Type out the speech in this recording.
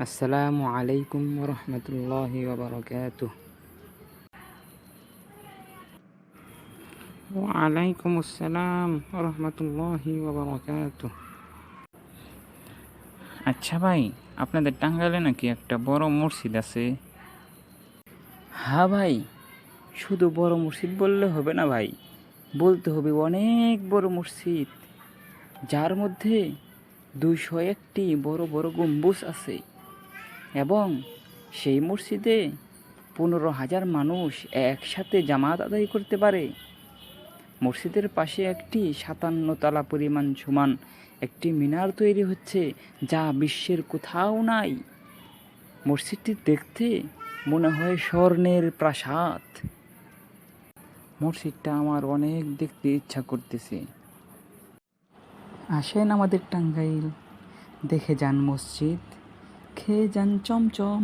আসসালামু আলাইকুম রহমতুল্লাহি ওবরাকাতুহ। ওয়ালাইকুম আসসালাম রহমতুল্লাহি ওবরাকাতুহ। আচ্ছা ভাই, আপনাদের টাঙ্গাইলে নাকি একটা বড় মসজিদ আছে? হ্যাঁ ভাই, শুধু বড় মসজিদ বললে হবে না ভাই, বলতে হবে অনেক বড় মসজিদ, যার মধ্যে 201টি বড় বড় গম্বুজ আছে এবং সেই মসজিদে 15,000 মানুষ একসাথে জামাত আদায় করতে পারে। মসজিদের পাশে একটি 57 তলা পরিমাণ সমান একটি মিনার তৈরি হচ্ছে, যা বিশ্বের কোথাও নাই। মসজিদটি দেখতে মনে হয় স্বর্ণের প্রাসাদ। মসজিদটা আমার অনেক দেখতে ইচ্ছা করতেছে। আসেন আমাদের টাঙ্গাইল, দেখে যান মসজিদ, খেয়ে যান চমচম।